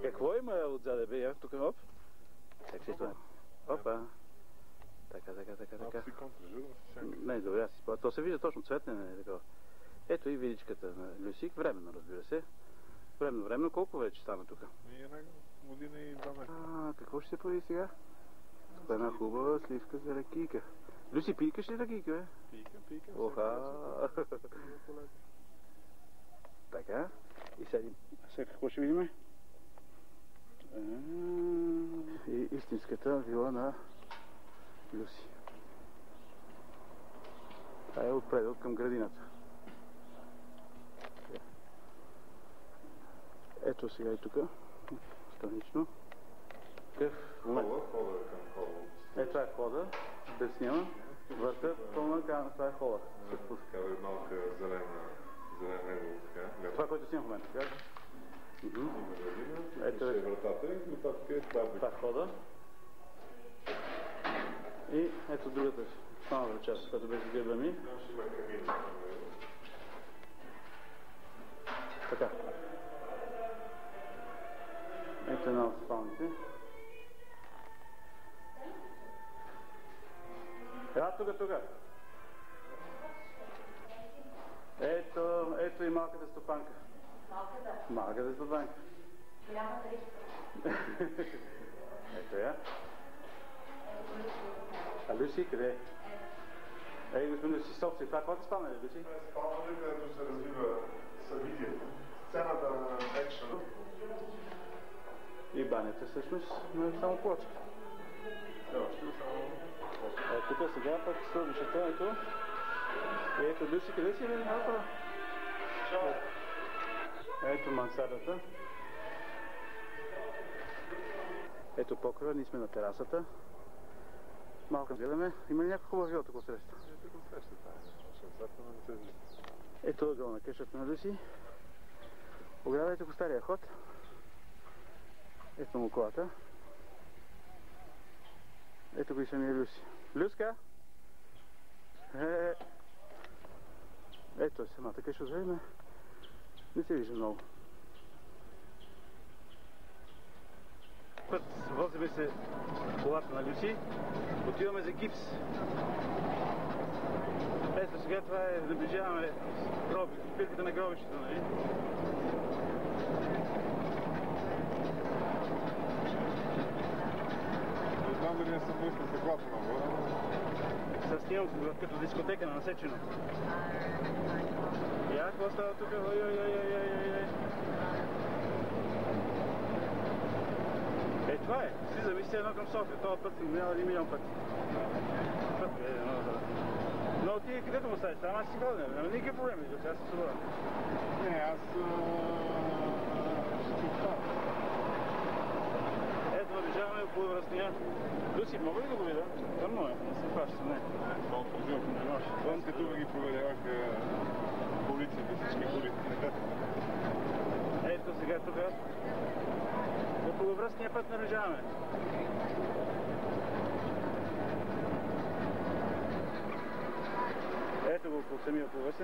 Какво има отзаде, бе? Тук, оп. Как си това? Опа. Така. Не, добре, аз си спомням. То се вижда точно цветне, не е такова. Ето и видичката на Люсик, временно, разбира се. Временно, колко вече стана тук? Една година и 2 месеца. Какво ще се прави сега? Тук е една хубава сливка за ракийка. Люси, пикаш ли ракийка, бе? Пика. Оха! Така, и сега какво ще видим? И истинската вила на Люси. Това е отпредъл към градината. Ето сега и тук, странично. Хода към хода. Това е хода, без снима. Върта, пълна, това е хода. Такава е малка зелена него. Това, което снимам в момента, така? Ето е вратата и оттатък е това е хода. И ето другата останала част, която беше гърба ми. Ще има камин. Така. Ето една от спалните. Тук. Ето и малката стопанка. Малката стопанка. Голямата ли? Ето я. А Люси къде е? Господин Люси, собствен, това какво ти спална ли, Люси? Това е спална, където се развива събитието. Сцената на екшена. И банята всъщност не е само плочка. Тук сега пък слъбищата, ето. Ето Люси, къде си, бе? Ето мансардата. Ето покрива, ние сме на терасата. Малко гледаме. Има ли някаква хубава вила тук среща? Ето ъгъл на къщата на Люси. Огледайте по стария ход. Ето му колата. Ето го и самия Люси. Люска! Ето е самата къща от време. Не се вижда много. Път возиме се колата на Люси. Отиваме за гипс. Ето сега това е, наближаваме спирката на гробището, нали? Не знам дали не съм мислил за класа много. С снимам като дискотека на насечено. Я, какво става тук? Това е. Слизаме си едно към София. Това път съм минал 1 милион пъти. Но ти където му ставиш? Там аз си ходя. Няма никакъв проблем, аз съм свободен. Не, аз ще остана. Ето наближаваме около връзния. Люси, мога ли да го видя? Тъмно е. Не се хваща, не. Малко живо. Не може. Аз като ги проверяваха полицията, всички коли. Ето сега тук. Около връзния път наближаваме. Ето го около самия около връзния.